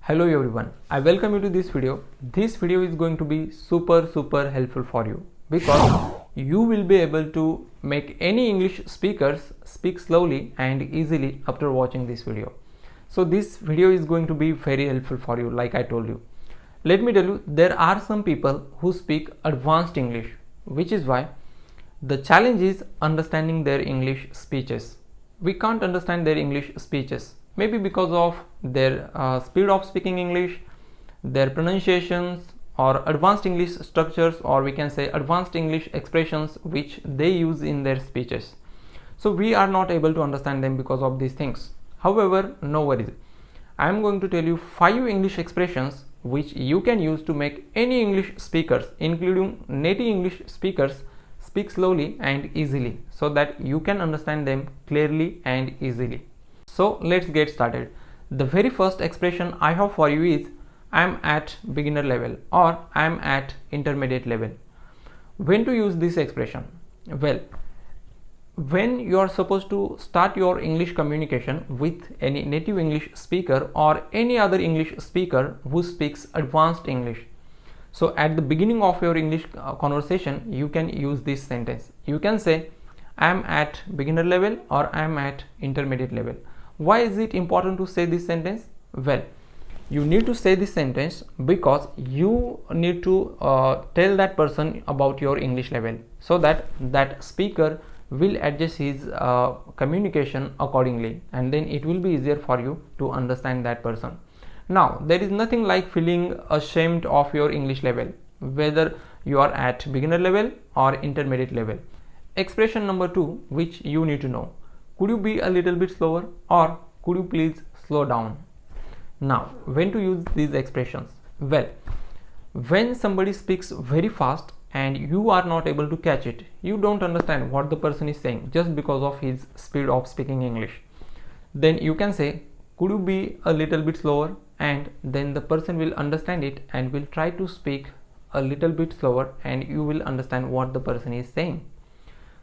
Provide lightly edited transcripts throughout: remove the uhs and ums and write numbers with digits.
Hello everyone, I welcome you to this video. This video is going to be super helpful for you because you will be able to make any English speakers speak slowly and easily after watching this video. So this video is going to be very helpful for you, like I told you. Let me tell you, there are some people who speak advanced English, which is why the challenge is understanding their English speeches. We can't understand their English speeches, maybe because of their speed of speaking English, their pronunciations, or advanced English structures, or we can say advanced English expressions which they use in their speeches. So we are not able to understand them because of these things. However, no worries. I am going to tell you 5 English expressions which you can use to make any English speakers, including native English speakers, speak slowly and easily so that you can understand them clearly and easily. So let's get started. The very first expression I have for you is I am at beginner level or I am at intermediate level. When to use this expression? Well, when you are supposed to start your English communication with any native English speaker or any other English speaker who speaks advanced English. So at the beginning of your English conversation, you can use this sentence. You can say I am at beginner level or I am at intermediate level. Why is it important to say this sentence? Well, you need to say this sentence because you need to tell that person about your English level so that that speaker will adjust his communication accordingly, and then it will be easier for you to understand that person. Now, there is nothing like feeling ashamed of your English level, whether you are at beginner level or intermediate level. Expression number 2, which you need to know. Could you be a little bit slower, or could you please slow down? Now, when to use these expressions? Well, when somebody speaks very fast and you are not able to catch it, you don't understand what the person is saying just because of his speed of speaking English, then you can say, could you be a little bit slower? And then the person will understand it and will try to speak a little bit slower and you will understand what the person is saying.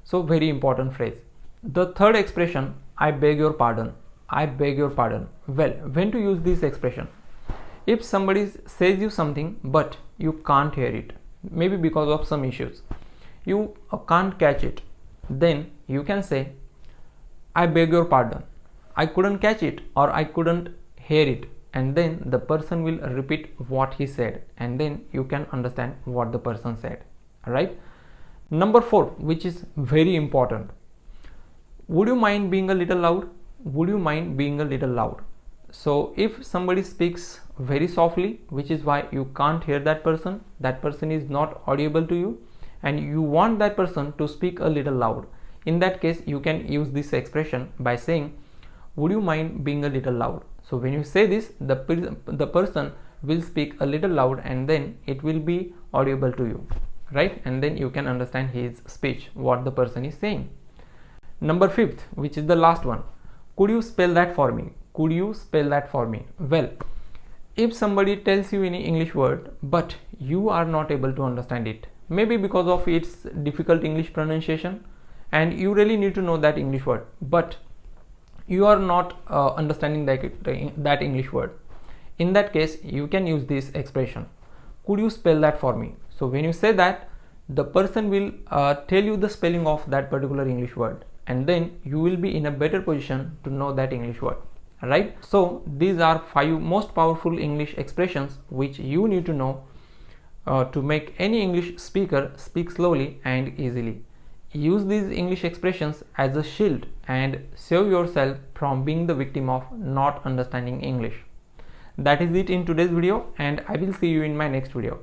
So very important phrase. The third expression, I beg your pardon. I beg your pardon. Well, when to use this expression? If somebody says you something but you can't hear it, maybe because of some issues, you can't catch it, then you can say, I beg your pardon. I couldn't catch it or I couldn't hear it, and then the person will repeat what he said and then you can understand what the person said. Alright. Number 4, which is very important. Would you mind being a little loud? Would you mind being a little loud? So if somebody speaks very softly, which is why you can't hear that person is not audible to you, and you want that person to speak a little loud, in that case you can use this expression by saying, would you mind being a little loud? So when you say this, the person will speak a little loud and then it will be audible to you, right? And then you can understand his speech, what the person is saying. Number 5th, which is the last one. Could you spell that for me? Could you spell that for me? Well, if somebody tells you any English word but you are not able to understand it, maybe because of its difficult English pronunciation, and you really need to know that English word, but you are not understanding that English word, in that case you can use this expression, could you spell that for me? So when you say that, the person will tell you the spelling of that particular English word, and then you will be in a better position to know that English word. Right? So these are 5 most powerful English expressions which you need to know to make any English speaker speak slowly and easily. Use these English expressions as a shield and save yourself from being the victim of not understanding English. That is it in today's video, and I will see you in my next video.